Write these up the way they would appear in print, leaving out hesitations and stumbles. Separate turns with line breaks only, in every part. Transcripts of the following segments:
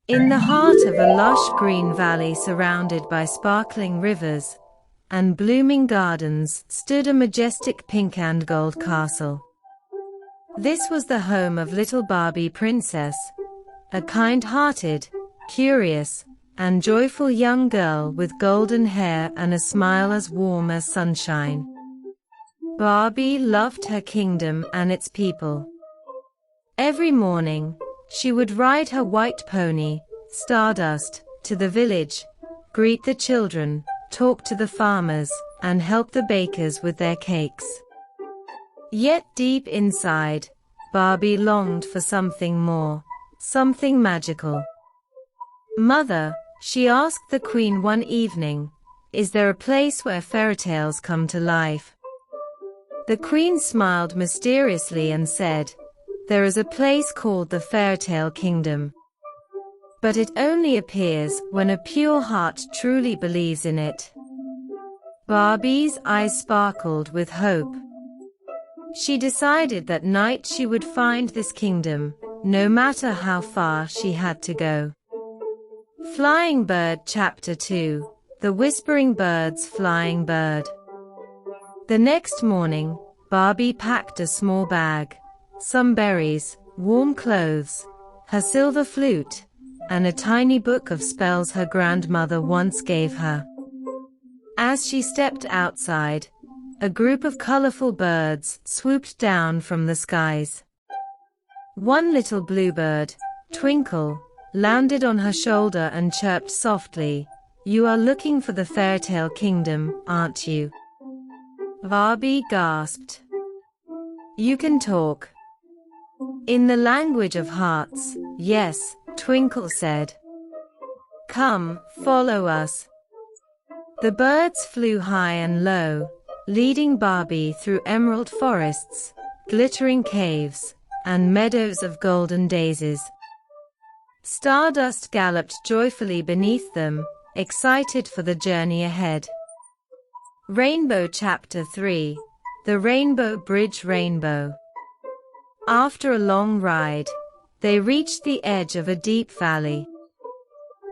In the heart of a lush green valley surrounded by sparkling rivers and blooming gardens stood a majestic pink and gold castle. This was the home of little Barbie Princess, a kind-hearted, curious, and joyful young girl with golden hair and a smile as warm as sunshine. Barbie loved her kingdom and its people. Every morning, she would ride her white pony, Stardust, to the village, greet the children, talk to the farmers, and help the bakers with their cakes. Yet deep inside, Barbie longed for something more, something magical. "Mother," she asked the queen one evening, "is there a place where fairy tales come to life?" The queen smiled mysteriously and said, "There is a place called the Fairytale Kingdom. But it only appears when a pure heart truly believes in it." Barbie's eyes sparkled with hope. She decided that night she would find this kingdom, no matter how far she had to go. Flying Bird Chapter 2: The Whispering Bird's Flying Bird. The next morning, Barbie packed a small bag, some berries, warm clothes, her silver flute, and a tiny book of spells her grandmother once gave her. As she stepped outside, a group of colorful birds swooped down from the skies. One little bluebird, Twinkle, landed on her shoulder and chirped softly, "You are looking for the Fairytale Kingdom, aren't you?" Barbie gasped. "You can talk." "In the language of hearts, yes," Twinkle said. "Come, follow us." The birds flew high and low, leading Barbie through emerald forests, glittering caves, and meadows of golden daisies. Stardust galloped joyfully beneath them, excited for the journey ahead. Rainbow Chapter 3: The Rainbow Bridge Rainbow. After a long ride, they reached the edge of a deep valley.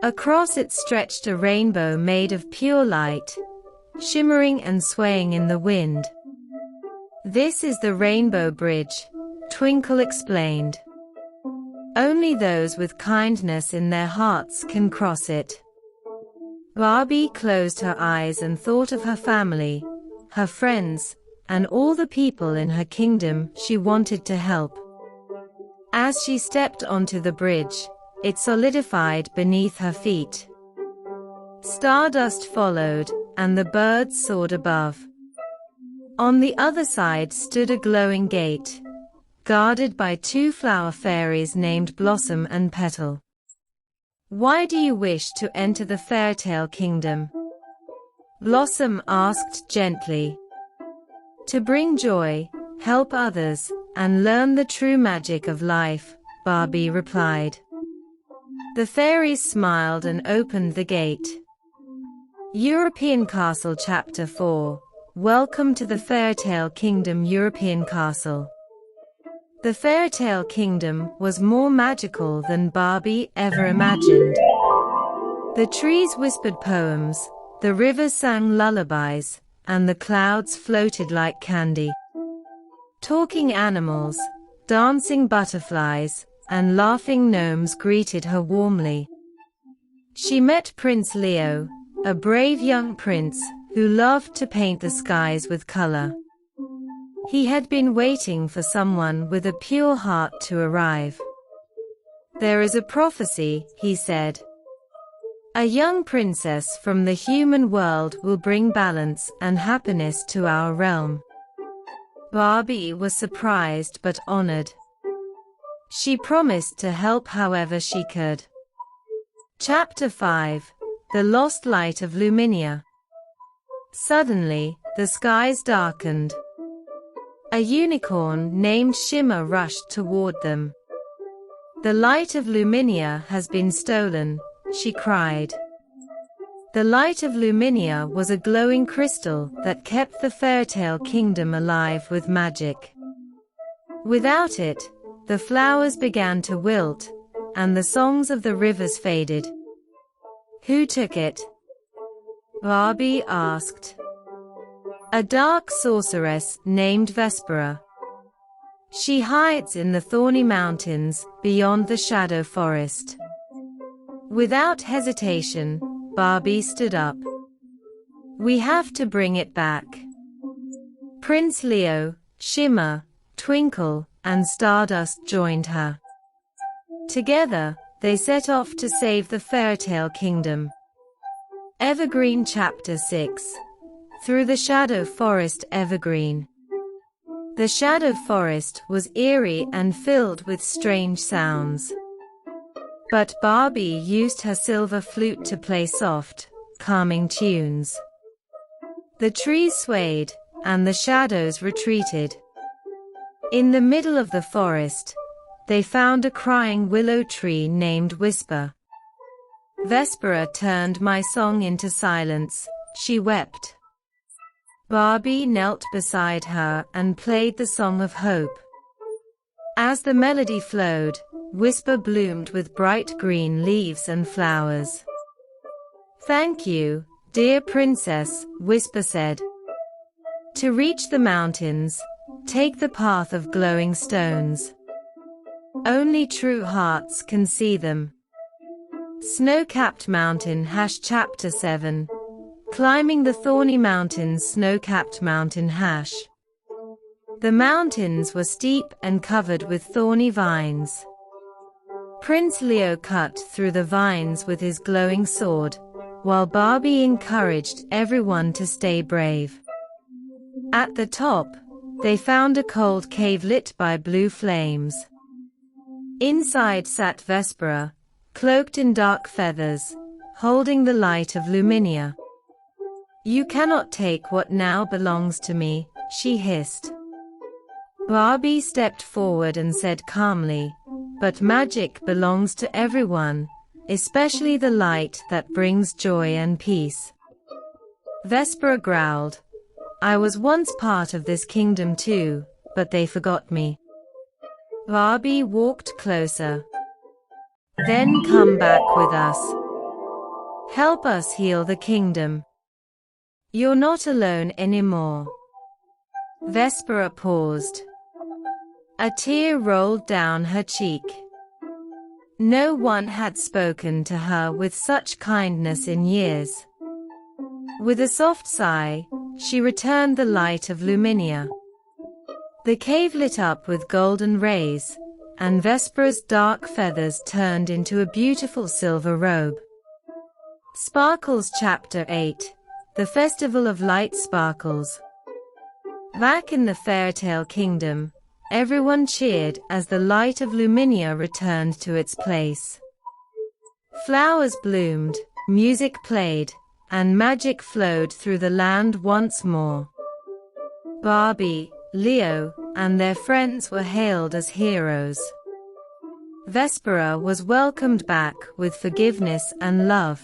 Across it stretched a rainbow made of pure light, shimmering and swaying in the wind. "This is the Rainbow Bridge," Twinkle explained. "Only those with kindness in their hearts can cross it." Barbie closed her eyes and thought of her family, her friends, and all the people in her kingdom she wanted to help. As she stepped onto the bridge, it solidified beneath her feet. Stardust followed, and the birds soared above. On the other side stood a glowing gate, guarded by two flower fairies named Blossom and Petal. "Why do you wish to enter the Fairytale Kingdom?" Blossom asked gently. "To bring joy, help others, and learn the true magic of life," Barbie replied. The fairies smiled and opened the gate. European Castle Chapter 4: Welcome to the Fairytale Kingdom. European Castle. The Fairytale Kingdom was more magical than Barbie ever imagined. The trees whispered poems, the rivers sang lullabies, and the clouds floated like candy. Talking animals, dancing butterflies, and laughing gnomes greeted her warmly. She met Prince Leo, a brave young prince who loved to paint the skies with color. He had been waiting for someone with a pure heart to arrive. "There is a prophecy," he said. "A young princess from the human world will bring balance and happiness to our realm." Barbie was surprised but honored. She promised to help however she could. Chapter 5: The Lost Light of Luminia. Suddenly, the skies darkened. A unicorn named Shimmer rushed toward them. "The light of Luminia has been stolen," she cried. The light of Luminia was a glowing crystal that kept the Fairytale Kingdom alive with magic. Without it, the flowers began to wilt, and the songs of the rivers faded. Who took it? Barbie asked. A dark sorceress named Vespera. She hides in the thorny mountains beyond the shadow forest. Without hesitation, Barbie stood up. We have to bring it back. Prince Leo, Shimmer, Twinkle, and Stardust joined her. Together, they set off to save the Fairytale Kingdom. Evergreen Chapter 6. Through the Shadow Forest. Evergreen. The Shadow Forest was eerie and filled with strange sounds. But Barbie used her silver flute to play soft, calming tunes. The trees swayed, and the shadows retreated. In the middle of the forest, they found a crying willow tree named Whisper. Vespera turned my song into silence, she wept. Barbie knelt beside her and played the song of hope. As the melody flowed, Whisper bloomed with bright green leaves and flowers. Thank you, dear princess, Whisper said. To reach the mountains, take the path of glowing stones. Only true hearts can see them. Snow-capped mountain. Chapter 7. Climbing the thorny mountains. Snow-capped mountain. The mountains were steep and covered with thorny vines. Prince Leo cut through the vines with his glowing sword, while Barbie encouraged everyone to stay brave. At the top, they found a cold cave lit by blue flames. Inside sat Vespera, cloaked in dark feathers, holding the light of Luminia. You cannot take what now belongs to me, she hissed. Barbie stepped forward and said calmly, but magic belongs to everyone, especially the light that brings joy and peace. Vespera growled, I was once part of this kingdom too, but they forgot me. Barbie walked closer. Then come back with us. Help us heal the kingdom. You're not alone anymore. Vespera paused. A tear rolled down her cheek. No one had spoken to her with such kindness in years. With a soft sigh, she returned the light of Luminia. The cave lit up with golden rays, and Vespera's dark feathers turned into a beautiful silver robe. Sparkles. Chapter 8. The Festival of Light. Sparkles. Back in the Fairytale Kingdom, everyone cheered as the light of Luminia returned to its place. Flowers bloomed, music played, and magic flowed through the land once more. Barbie, Leo, and their friends were hailed as heroes. Vespera was welcomed back with forgiveness and love.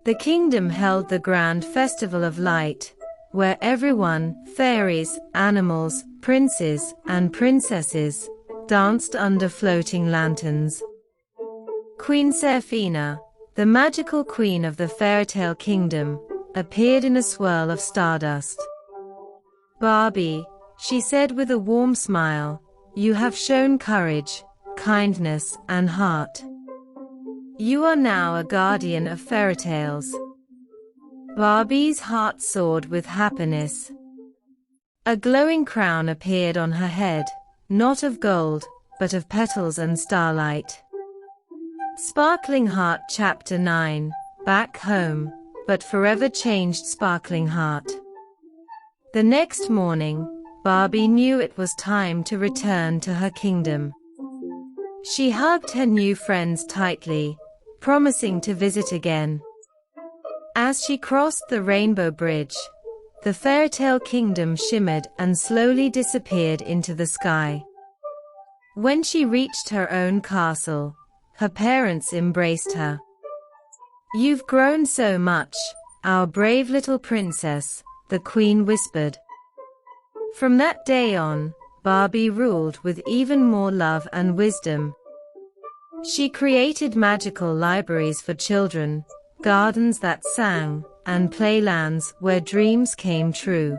The kingdom held the grand festival of light, where everyone, fairies, animals, princes, and princesses, danced under floating lanterns. Queen Seraphina, the magical queen of the Fairytale Kingdom, appeared in a swirl of stardust. Barbie, she said with a warm smile, you have shown courage, kindness, and heart. You are now a guardian of fairy tales. Barbie's heart soared with happiness. A glowing crown appeared on her head, not of gold, but of petals and starlight. Sparkling Heart. Chapter 9. Back home, but forever changed. Sparkling Heart. The next morning, Barbie knew it was time to return to her kingdom. She hugged her new friends tightly, promising to visit again. As she crossed the Rainbow Bridge, the Fairytale Kingdom shimmered and slowly disappeared into the sky. When she reached her own castle, her parents embraced her. You've grown so much, our brave little princess, the Queen whispered. From that day on, Barbie ruled with even more love and wisdom. She created magical libraries for children, gardens that sang, and playlands where dreams came true.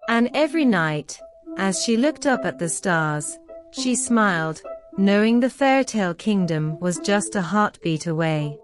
And every night, as she looked up at the stars, she smiled, knowing the fairytale kingdom was just a heartbeat away.